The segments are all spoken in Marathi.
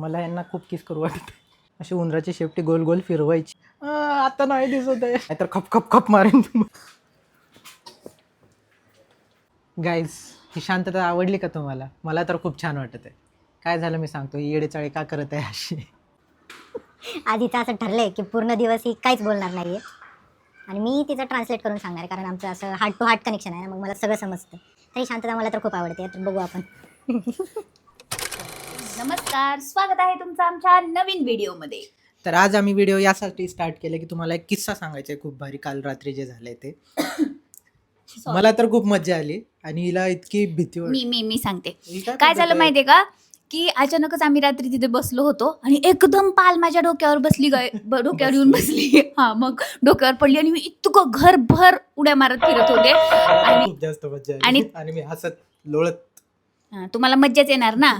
मला यांना खूप किस करू वाटते. अशी उंदराची शेपटी गोल गोल फिरवायची. आता नाही दिसत आहे, नाहीतर खप खप खप मारेन तुम्हाला. गाईज, ही शांतता आवडली का तुम्हाला? मला तर खूप छान वाटत आहे. काय झालं मी सांगतो, ही येडेचाळे का करत आहे अशी. आधीचं असं ठरलंय की पूर्ण दिवस ही काहीच बोलणार नाहीये आणि मी तिचं ट्रान्सलेट करून सांगणार आहे, कारण आमचं असं हार्ट टू हार्ट कनेक्शन आहे ना, मग मला सगळं समजतं. तरी शांतता मला तर खूप आवडते, तर बघू आपण. नमस्कार, स्वागत आहे तुमचं आमच्या नवीन व्हिडिओमध्ये. तर आज आम्ही व्हिडिओ यासाठी स्टार्ट केले की तुम्हाला एक किस्सा सांगायचा आहे खूप भारी, काल रात्री जे झालंय ते. मला तर खूप मजा आली आणि हिला इतकी भीती मी सांगते ही काय करत झालं आहे? माहितीये का, की अचानकच आम्ही रात्री तिथे बसलो होतो आणि एकदम पाल माझ्या डोक्यावर बसली, डोक्यावर येऊन बसली. हा, मग डोक्यावर पडली आणि मी इतकं घरभर उड्या मारत फिरत होते. आणि खूप जास्त मजा आली आणि मी हसत लोळत. तुम्हाला मज्जाच येणार ना.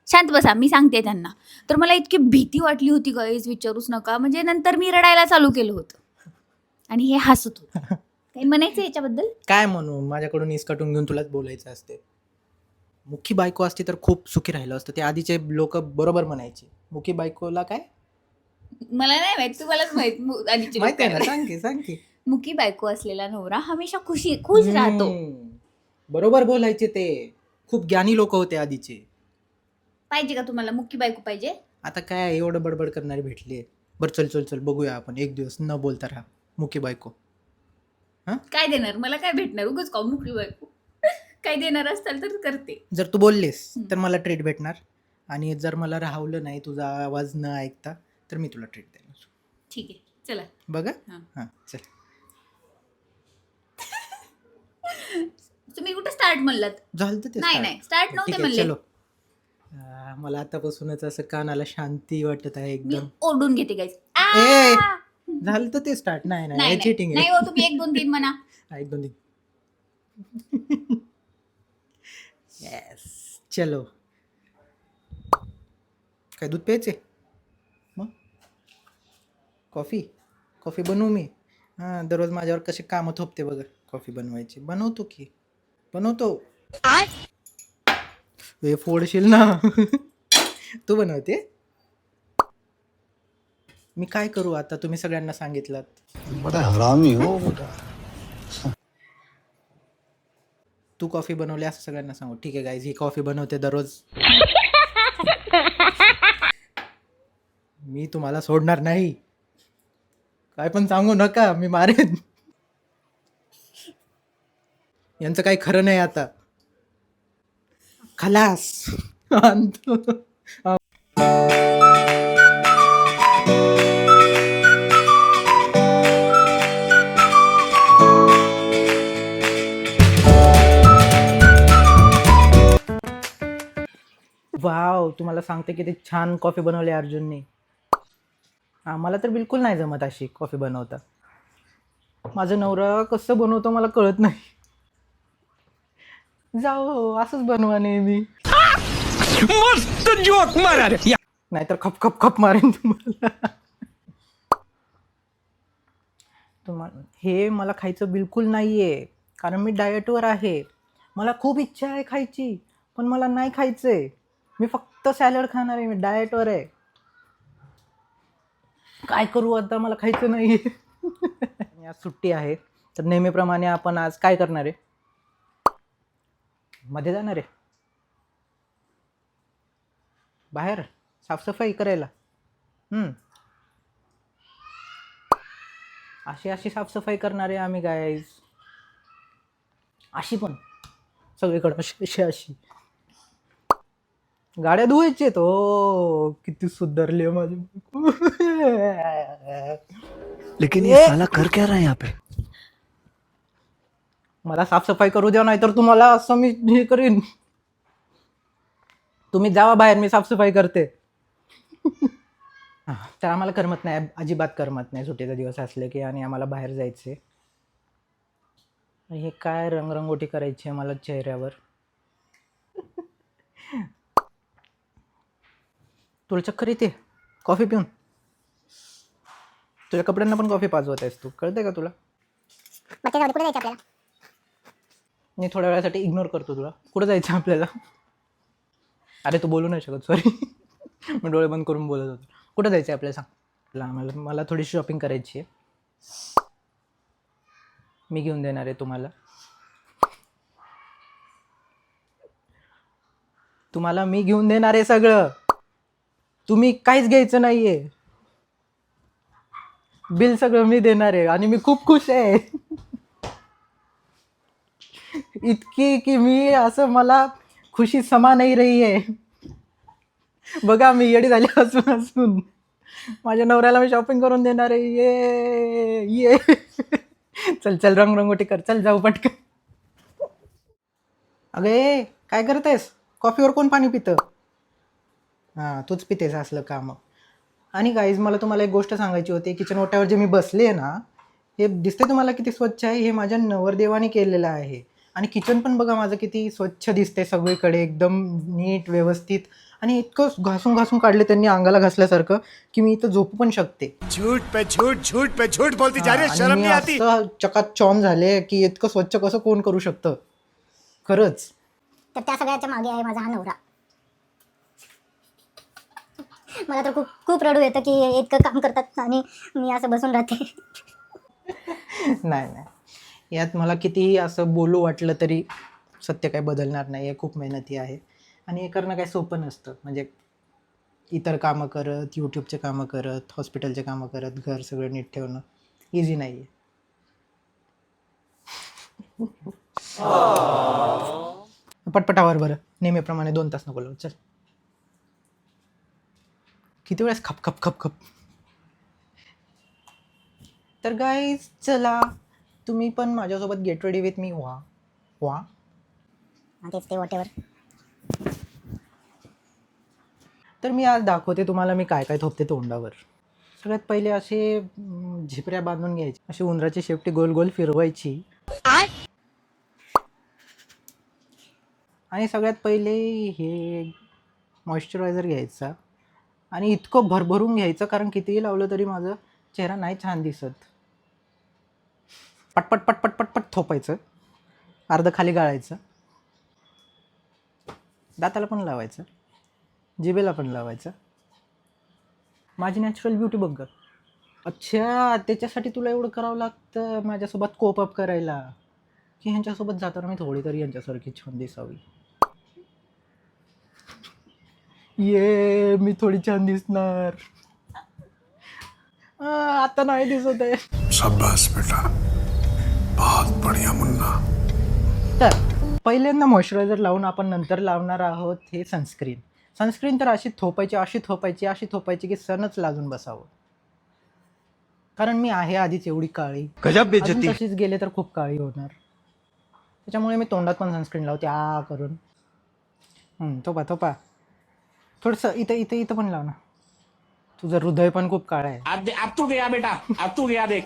शांत बसा, मी सांगते त्यांना. तर मला इतकी भीती वाटली होती गाईज, विचारूच नका. म्हणजे नंतर मी रडायला चालू केलं होतं आणि हे हसत होतं. काही म्हणायचं याच्याबद्दल? काय म्हणू, माझ्याकडून इसकटून घेऊन तुलाच बोलायचं असते. मुखी बायको असती तर खूप सुखी राहिलं असतं. ते आधीचे लोक बरोबर म्हणायचे, मुखी बायकोला काय मला नाही माहित, तुम्हालाच माहित. आधीचे माहिती आहे ना, लोक. सांग की. मुकी बायको असलेला नवरा हमेशा खुश राहतो. बरोबर बोलायचे ते. खूप ज्ञानी लोक होते आधीचे. पाहिजे का तुम्हाला मुक्की बायको पाहिजे? आता काय एवढं बडबड करणारी भेटली. बरं चल बघूया आपण एक दिवस न बोलता राहा मुखी बायको. काय देणार मला? काय भेटणार? उगाच का मुक्की बायको? काय देणार असताल तर करते. जर तू बोललीस तर मला ट्रीट भेटणार, आणि जर मला राहवलं नाही तुझा आवाज न ऐकता तर मी तुला ट्रीट देणार. ठीक आहे, चला बघा. हां. हां चल. तुम्ही कुठे स्टार्ट म्हणलात? झालं तर ते नाही start. नाही, स्टार्ट ठीक नव्हते आहे, म्हणले. चलो. मला आतापासूनच असं कानाला शांती वाटत आहे मी एकदम. ओढून घेते गाईस. ए, झालं तर ते स्टार्ट. नाही नाही चिटिंग नाही आहे. हो, तुम्ही 1 2 3 म्हणा. एक दोन तीन. येस, चलो. काय दूध प्यायचे मग? कॉफी बनवू मी? हां, दररोज माझ्यावर कसे कामं थोपते बघा कॉफी बनवायची. बनवतो. हे फोडशील ना. तू बनवते? मी काय करू आता, तुम्ही सगळ्यांना सांगितलं. बड़ा हरामी हो बेटा. तू कॉफी बनवली असं सगळ्यांना सांगू. ठीक आहे गाईज, ही कॉफी बनवते दररोज. मी तुम्हाला सोडणार नाही. काय पण सांगू नका, मी मारेन. यांचं काही खरं नाही आता. खलास. वाव, तुम्हाला सांगते किती छान कॉफी बनवली अर्जुनने. आम्हाला तर बिलकुल नाही जमत अशी कॉफी बनवता. माझं नवरा कसं बनवतो मला कळत नाही. जाओ असंच बनवा नेहमी. मस्त जोक मारा रे. नाहीतर खप खप खप मारेन तुम्हाला. हे मला खायचं बिलकुल नाहीये, कारण मी डाएटवर आहे. मला खूप इच्छा आहे खायची, पण मला नाही खायचंय. मी फक्त सॅलड खाणार आहे, मी डाएटवर आहे. काय करू आता, मला खायचं नाहीये. आज सुट्टी आहे, तर नेहमीप्रमाणे आपण आज काय करणार आहे? मध्ये जाणार आहे बाहेर साफसफाई करायला. अशी साफसफाई करणार आहे आम्ही गाईज. अशी पण सगळीकडे अशी गाड्या धुवायचे तो. किती सुधारली माझी. लेकिन ये साला कर क्या रहा है यहाँ पे? मला साफसफाई करू द्या, नाही तर तुम्हाला असं मी हे करीन. तुम्ही जावा बाहेर, मी साफसफाई करते. तर आम्हाला करमत नाही, अजिबात करमत नाही सुट्टीचा दिवस असले की, आणि आम्हाला बाहेर जायचे. हे काय रंगरंगोटी करायची आहे मला चेहऱ्यावर. तुला चक्कर येते कॉफी पिऊन? तुझ्या कपड्यांना पण कॉफी पाजवत आहेस तू, कळतंय का तुला? कुठे जायचं आपल्याला? मी थोड्या वेळासाठी इग्नोर करतो तुला. कुठं जायचं आपल्याला? अरे तू बोलू नाही शकत, सॉरी. मी डोळे बंद करून बोलत होतो. कुठं जायचं आहे आपल्याला सांग. मला थोडी शॉपिंग करायची आहे. मी घेऊन देणार आहे तुम्हाला. तुम्हाला मी घेऊन देणार आहे सगळं. तुम्ही काहीच घ्यायचं नाहीये. बिल सगळं मी देणार आहे आणि मी खूप खुश आहे. इतकी की मी असं मला खुशी समा नाही रही आहे. बघा मी येडी झाली असून माझ्या नवऱ्याला मी शॉपिंग करून देणार आहे. ये चल चल रंगरंगोटी कर. चल जाऊ पटकन. अगं ए काय करतेस? कॉफीवर कोण पाणी पितं? हां तूच पितेस असलं का मग. आणि गाईज मला तुम्हाला एक गोष्ट सांगायची होती. किचन ओट्यावर जे मी बसले आहे ना, हे दिसते तुम्हाला किती स्वच्छ आहे? हे माझ्या नवरदेवाने केलेलं आहे. आणि किचन पण बघा माझं किती स्वच्छ दिसते सगळीकडे, एकदम नीट व्यवस्थित. आणि इतकं घासून घासून काढले त्यांनी अंगाला घासल्यासारखं की मी इथं झोपू पण शकते. झूठ पे झूठ बोलती जा रही है, आणि शर्म मी नहीं आती? असं चकाचौंध झाले की इतकं स्वच्छ कसं कोण करू शकतं खरंच. तर त्या सगळ्याच्या मागे आहे माझा हा नवरा. मला तर खूप खूप रडू येतं की इतकं काम करतात आणि मी असं बसून राहते. नाही नाही, यात मला कितीही असं बोलू वाटलं तरी सत्य काही बदलणार नाही आहे. खूप मेहनती आहे आणि हे करणं काही सोपं नसतं. म्हणजे इतर कामं करत, यूट्यूबचे कामं करत, हॉस्पिटलचे कामं करत, घर सगळं नीट ठेवणं इझी नाही आहे. पटपटावर बरं, नेहमीप्रमाणे 2 तास नको लावू. चल. किती वेळेस खप खप खप खप. तर गाईज चला तुम्ही पण माझ्यासोबत गेट रेडी विथ मी व्हा. तेच ते वॉटेवर. तर मी आज दाखवते तुम्हाला मी काय काय थोपते तोंडावर. सगळ्यात पहिले असे झिपऱ्या बांधून घ्यायची, अशी उंदराची शेपटी गोल गोल फिरवायची. आणि सगळ्यात पहिले हे मॉइश्चरायझर घ्यायचा आणि इतकं भरभरून घ्यायचं, कारण कितीही लावलं तरी माझं चेहरा नाही छान दिसत. पटपट पटपट पटपट थोपायचं, अर्ध खाली गाळायचं, दाताला पण लावायचं, जिभेला पण लावायचं. माझी नॅचरल ब्युटी बघ गं. अच्छा त्याच्यासाठी तुला एवढं करावं लागतं माझ्यासोबत कोप अप करायला, की ह्यांच्यासोबत जाताना मी थोडी तरी यांच्यासारखी छान दिसावी. ये मी थोडी छान दिसणार. आता नाही दिसत आहे. शाबाश बेटा, बहुत बढ़िया मुन्ना. तर पहिल्यांदा मॉइश्चरायझर लावून आपण नंतर लावणार आहोत हे सनस्क्रीन. सनस्क्रीन तर अशी थोपायची की सनच लाजून बसावं. कारण मी आहे आधीच एवढी काळी, गजब अजून बेइज्जती. तशीच गेले तर खूप काळी होणार. त्याच्यामुळे मी तोंडात पण सनस्क्रीन लावते करून. थोपा थोडंसं इथं पण लाव ना. तुझं हृदय पण खूप काळं आहे. अब तू गया बेटा, अब तू गया देख.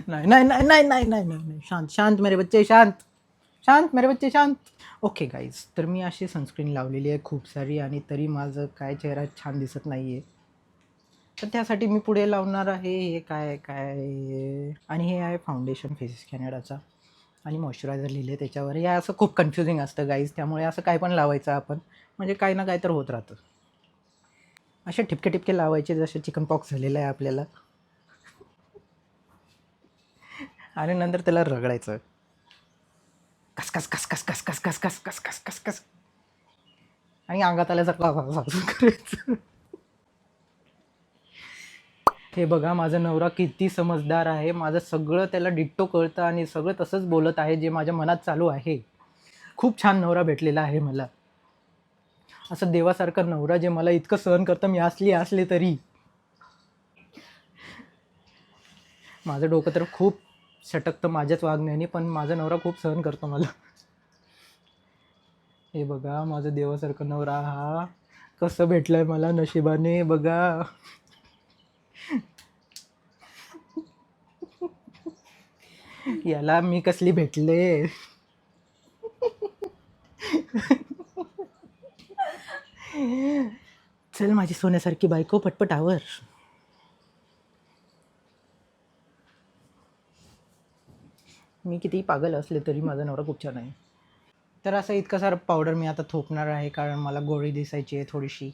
नाही नाही नाही नाही नाही नाही नाही शांत शांत मेरे बच्चे, शांत मेरे बच्चे शांत. ओके गाईज, तर मी अशी सनस्क्रीन लावलेली आहे खूप सारी आणि तरी माझं काय चेहरा छान दिसत नाही आहे. तर त्यासाठी मी पुढे लावणार आहे हे काय आणि हे आहे फाउंडेशन फेसिस कॅनडाचा आणि मॉइश्चरायझर लिहिले त्याच्यावर. हे असं खूप कन्फ्युजिंग असतं गाईज, त्यामुळे असं काय पण लावायचं आपण, म्हणजे काही ना काय तर होत राहतं. असे ठिपके लावायचे जसे चिकन पॉक्स झालेलं आहे आपल्याला, आणि नंतर त्याला रगडायचं. कस कस कस कस कस कस कस कस कस कस कस कस आणि अंगात आल्यासारखं करायचं. हे बघा माझा नवरा किती समजदार आहे. माझं सगळं त्याला डिट्टो कळतं आणि सगळं तसंच बोलत आहे जे माझ्या मनात चालू आहे. खूप छान नवरा भेटलेला आहे मला. असं देवासारखं नवरा जे मला इतकं सहन करतं, मी असले तरी. माझं डोकं तर खूप सटकतं माझ्याच वागण्याने, पण माझा नवरा खूप सहन करतो मला. हे बघा माझं देवासारखं नवरा हा कसं भेटलंय मला नशिबाने बघा. याला मी कसली भेटले. चल माझी सोन्यासारखी बायको पटपट आवर. मी किती पागल असले तरी माझा नवरा खूप छान आहे. तर असं इतकं सारं पावडर मी आता थोपणार आहे कारण मला गोळी दिसायची आहे थोडीशी.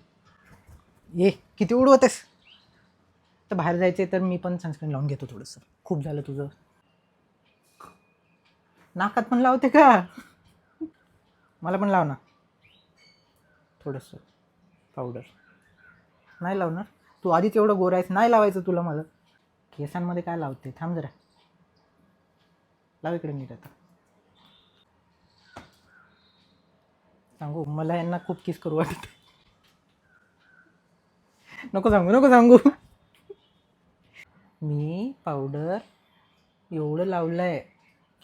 ये किती उडवतेस. तर बाहेर जायचे तर मी पण सनस्क्रीन लावून घेतो थोडंसं. खूप झालं तुझं. नाकात पण लावते का? मला पण लाव ना थोडंसं पावडर. नाही लावणार तू, आधीच एवढं गोरा आहेस. नाही लावायचं तुला मला. केसांमध्ये काय लावते, थांब जरा. लाव इकडे नीट आता. सांगू मला यांना खूप किस करू वाटत. नको सांगू. मी पावडर एवढं लावलं आहे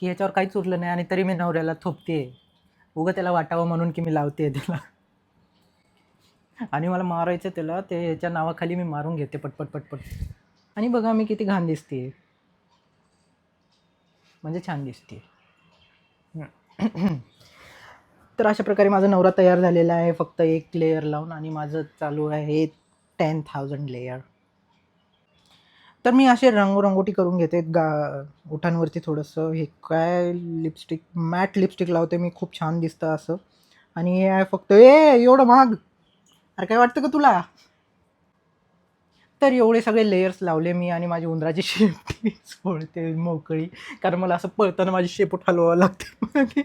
की ह्याच्यावर काहीच उरलं नाही आणि तरी मी नवऱ्याला थोपते. उगं त्याला वाटावं म्हणून की मी लावते त्याला. आणि मला मारायचं त्याला, ते ह्याच्या नावाखाली मी मारून घेते पटपट. आणि बघा मी किती घाण दिसते, म्हणजे छान दिसते. तर अशा प्रकारे माझा नवरा तयार झालेला आहे फक्त एक लेयर लावून, आणि माझं चालू आहे 10,000 लेयर. तर मी असे रंगोटी करून घेते ओठांवरती थोडंसं. हे काय लिपस्टिक, मॅट लिपस्टिक लावते मी, खूप छान दिसतं असं. आणि हे आहे फक्त एवढं महाग. अरे काय वाटतं का तुला. तर एवढे सगळे लेयर्स लावले मी आणि माझी उंदराची शेपटी सोडते मोकळी, कारण मला असं पळताना माझी शेपूट हलवावं लागते.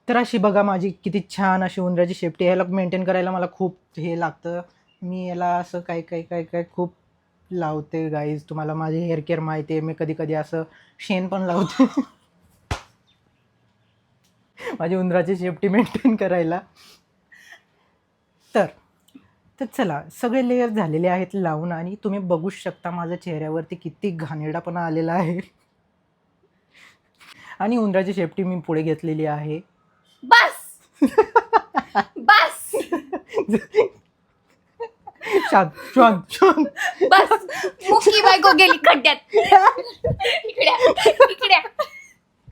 तर अशी बघा माझी किती छान अशी उंदराची शेपटी. ह्याला मेंटेन करायला मला खूप हे लागतं. मी याला असं काय खूप लावते गाईज. तुम्हाला माझे हेअर केअर माहिती आहे. मी कधी असं शेण पण लावते माझी उंदराची शेपटी मेंटेन करायला. तर चला, सगळे लेयर झालेले आहेत लावून, आणि तुम्ही बघू शकता माझ्या चेहऱ्यावरती किती घाणेरडापणा आलेला आहे. आणि उंदराची शेपटी मी पुढे घेतलेली आहे. बस शांत. बस. मुकी बायको गेली खड्ड्यात. इकडे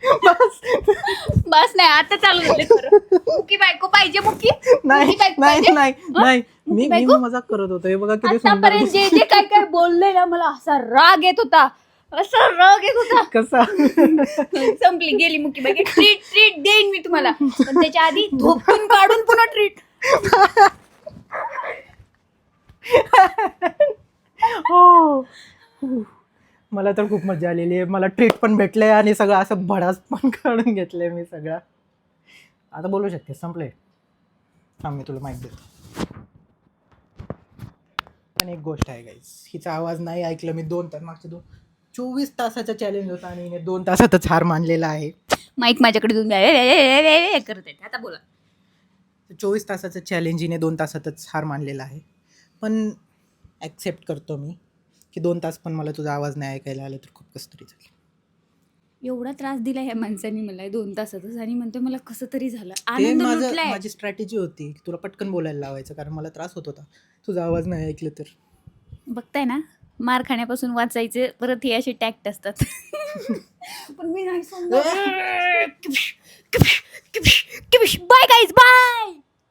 बस नाही, आता चालू झाले खरं. मुकी बायको पाहिजे. मुकी बायको पाहिजे? नाही मी बायको? मजाक करत होतो. हे बघा किती सुंदर आतापर्यंत जे काय बोलले ना, मला असा राग येत होता. कसा. संपली गेली मुकी बायको. ट्रीट देईन मी तुम्हाला, पण त्याच्या आधी धोपून काढून पुन्हा ट्रीट. हो, मला तर खूप मजा आलेली आहे. मला ट्रीट पण भेटलंय आणि सगळं असं भडास पण काढून घेतलंय मी सगळं. आता बोलू शकते. संपले. थांब मी तुला माहिती देतो. पण एक गोष्ट आहे गाईज, हिचा आवाज नाही ऐकलं मी 2 तास. मागचे 24 तासाचा चॅलेंज होता आणि हिने 2 तासातच हार मानलेला आहे. माईक माझ्याकडे देऊन करत आहे. आता बोला. 24 तासाचं चॅलेंज हिने 2 तासातच हार मानलेला आहे. पण ॲक्सेप्ट करतो मी की 2 तास पण मला तुझा आवाज नाही ऐकायला आला तर खूप कसं तरी झालं. एवढा त्रास दिला ह्या माणसाने मला 2 तासातच, आणि म्हणतो मला कसं तरी झालं. ते आनंद लुटलाय. माझी स्ट्रॅटेजी होती की तुला पटकन बोलायला लावायचं, कारण मला त्रास होत होता तुझा आवाज नाही ऐकलं तर. बघताय ना, मार खाण्यापासून वाचायचे परत हे असे टॅक्ट असतात. पण मी नाही. Bye guys, bye.